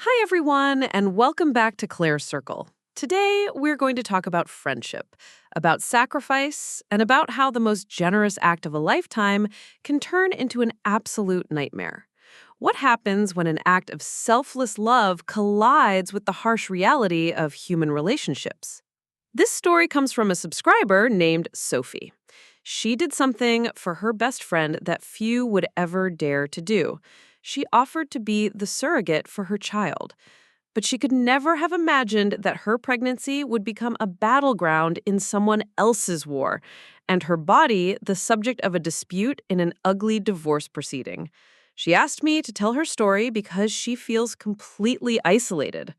Hi, everyone, and welcome back to Claire's Circle. Today, we're going to talk about friendship, about sacrifice, and about how the most generous act of a lifetime can turn into an absolute nightmare. What happens when an act of selfless love collides with the harsh reality of human relationships? This story comes from a subscriber named Sophie. She did something for her best friend that few would ever dare to do. She offered to be the surrogate for her child. But she could never have imagined that her pregnancy would become a battleground in someone else's war, and her body the subject of a dispute in an ugly divorce proceeding. She asked me to tell her story because she feels completely isolated.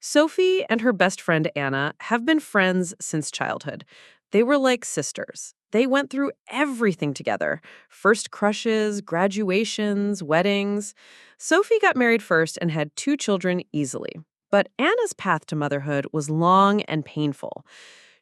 Sophie and her best friend Anna have been friends since childhood. They were like sisters. They went through everything together: first crushes, graduations, weddings. Sophie got married first and had 2 children easily. But Anna's path to motherhood was long and painful.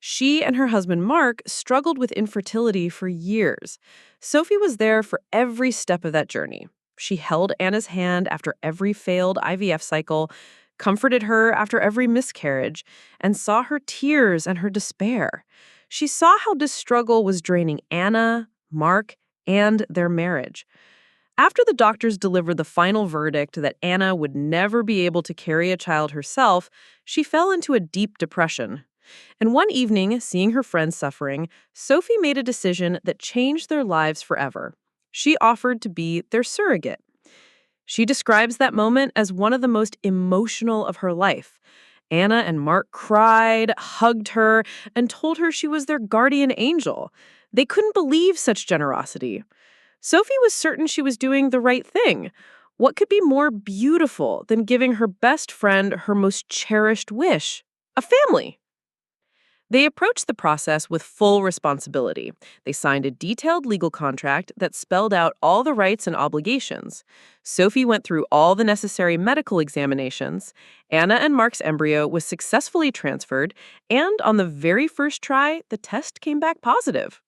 She and her husband Mark struggled with infertility for years. Sophie was there for every step of that journey. She held Anna's hand after every failed IVF cycle, comforted her after every miscarriage, and saw her tears and her despair. She saw how this struggle was draining Anna, Mark, and their marriage. After the doctors delivered the final verdict that Anna would never be able to carry a child herself, she fell into a deep depression. And one evening, seeing her friends suffering, Sophie made a decision that changed their lives forever. She offered to be their surrogate. She describes that moment as one of the most emotional of her life. Anna and Mark cried, hugged her, and told her she was their guardian angel. They couldn't believe such generosity. Sophie was certain she was doing the right thing. What could be more beautiful than giving her best friend her most cherished wish? A family. They approached the process with full responsibility. They signed a detailed legal contract that spelled out all the rights and obligations. Sophie went through all the necessary medical examinations. Anna and Mark's embryo was successfully transferred, and on the very first try, the test came back positive.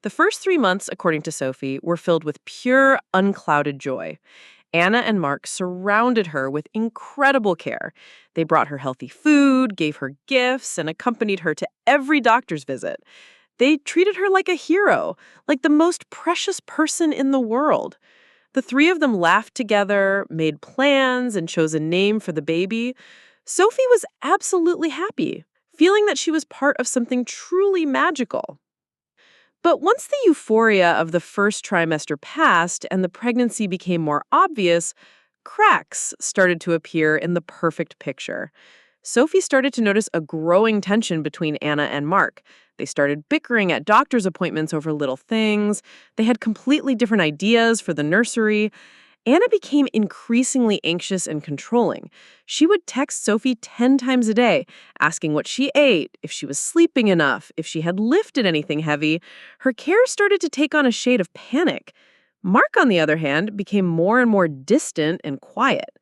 The first 3 months, according to Sophie, were filled with pure, unclouded joy. Anna and Mark surrounded her with incredible care. They brought her healthy food, gave her gifts, and accompanied her to every doctor's visit. They treated her like a hero, like the most precious person in the world. The three of them laughed together, made plans, and chose a name for the baby. Sophie was absolutely happy, feeling that she was part of something truly magical. But once the euphoria of the first trimester passed and the pregnancy became more obvious, cracks started to appear in the perfect picture. Sophie started to notice a growing tension between Anna and Mark. They started bickering at doctor's appointments over little things. They had completely different ideas for the nursery. Anna became increasingly anxious and controlling. She would text Sophie 10 times a day, asking what she ate, if she was sleeping enough, if she had lifted anything heavy. Her care started to take on a shade of panic. Mark, on the other hand, became more and more distant and quiet.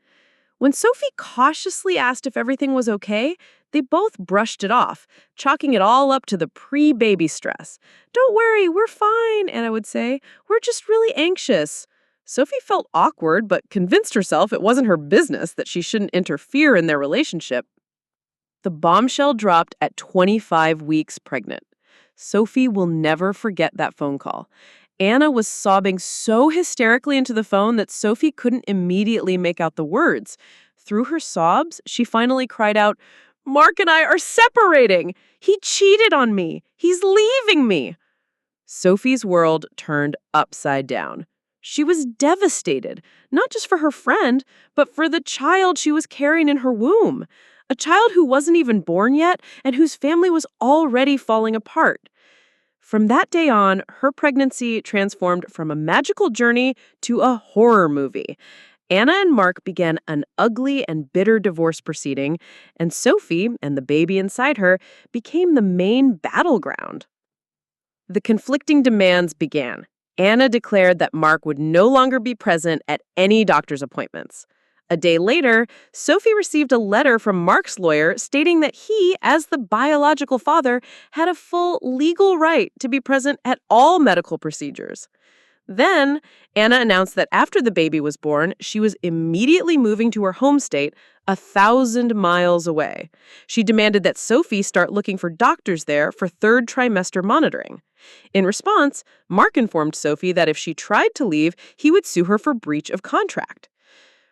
When Sophie cautiously asked if everything was okay, they both brushed it off, chalking it all up to the pre-baby stress. "Don't worry, we're fine," Anna would say. "We're just really anxious." Sophie felt awkward, but convinced herself it wasn't her business, that she shouldn't interfere in their relationship. The bombshell dropped at 25 weeks pregnant. Sophie will never forget that phone call. Anna was sobbing so hysterically into the phone that Sophie couldn't immediately make out the words. Through her sobs, she finally cried out, "Mark and I are separating! He cheated on me! He's leaving me!" Sophie's world turned upside down. She was devastated, not just for her friend, but for the child she was carrying in her womb. A child who wasn't even born yet and whose family was already falling apart. From that day on, her pregnancy transformed from a magical journey to a horror movie. Anna and Mark began an ugly and bitter divorce proceeding, and Sophie and the baby inside her became the main battleground. The conflicting demands began. Anna declared that Mark would no longer be present at any doctor's appointments. A day later, Sophie received a letter from Mark's lawyer stating that he, as the biological father, had a full legal right to be present at all medical procedures. Then, Anna announced that after the baby was born, she was immediately moving to her home state 1,000 miles away. She demanded that Sophie start looking for doctors there for third trimester monitoring. In response, Mark informed Sophie that if she tried to leave, he would sue her for breach of contract.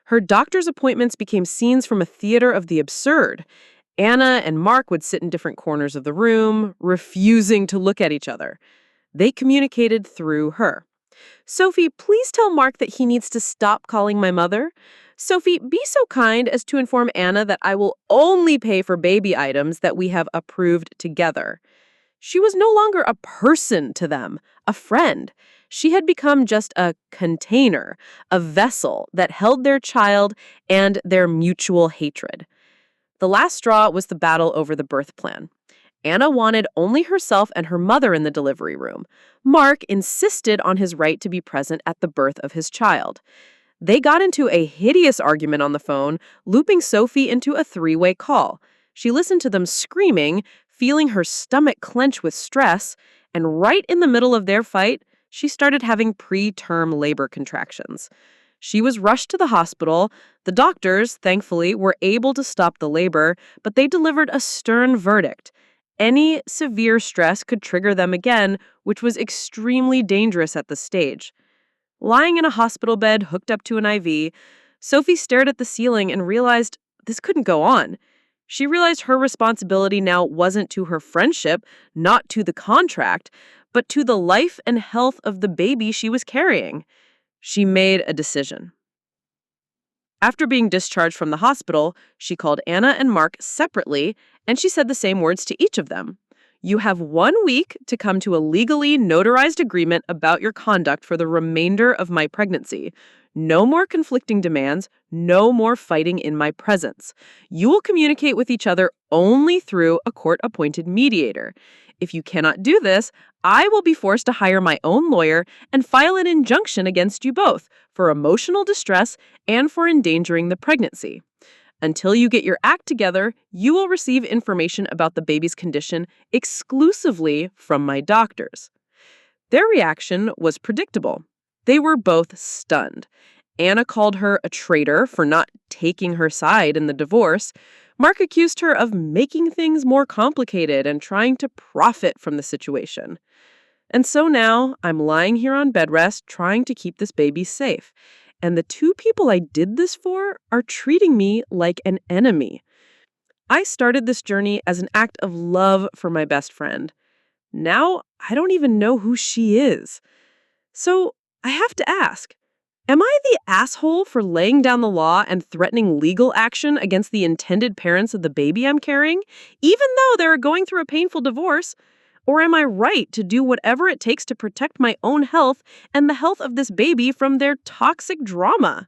Her doctor's appointments became scenes from a theater of the absurd. Anna and Mark would sit in different corners of the room, refusing to look at each other. They communicated through her. Sophie, please tell Mark that he needs to stop calling my mother. Sophie, be so kind as to inform Anna that I will only pay for baby items that we have approved together. She was no longer a person to them, a friend. She had become just a container, a vessel that held their child and their mutual hatred. The last straw was the battle over the birth plan. Anna wanted only herself and her mother in the delivery room. Mark insisted on his right to be present at the birth of his child. They got into a hideous argument on the phone, looping Sophie into a three-way call. She listened to them screaming, feeling her stomach clench with stress, and right in the middle of their fight, she started having preterm labor contractions. She was rushed to the hospital. The doctors, thankfully, were able to stop the labor, but they delivered a stern verdict. Any severe stress could trigger them again, which was extremely dangerous at this stage. Lying in a hospital bed hooked up to an IV, Sophie stared at the ceiling and realized this couldn't go on. She realized her responsibility now wasn't to her friendship, not to the contract, but to the life and health of the baby she was carrying. She made a decision. After being discharged from the hospital, she called Anna and Mark separately, and she said the same words to each of them. You have 1 week to come to a legally notarized agreement about your conduct for the remainder of my pregnancy. No more conflicting demands, no more fighting in my presence. You will communicate with each other only through a court-appointed mediator. If you cannot do this, I will be forced to hire my own lawyer and file an injunction against you both for emotional distress and for endangering the pregnancy. Until you get your act together, you will receive information about the baby's condition exclusively from my doctors. Their reaction was predictable. They were both stunned. Anna called her a traitor for not taking her side in the divorce. Mark accused her of making things more complicated and trying to profit from the situation. And so now I'm lying here on bed rest trying to keep this baby safe. And the two people I did this for are treating me like an enemy. I started this journey as an act of love for my best friend. Now I don't even know who she is. So I have to ask, am I the asshole for laying down the law and threatening legal action against the intended parents of the baby I'm carrying, even though they're going through a painful divorce? Or am I right to do whatever it takes to protect my own health and the health of this baby from their toxic drama?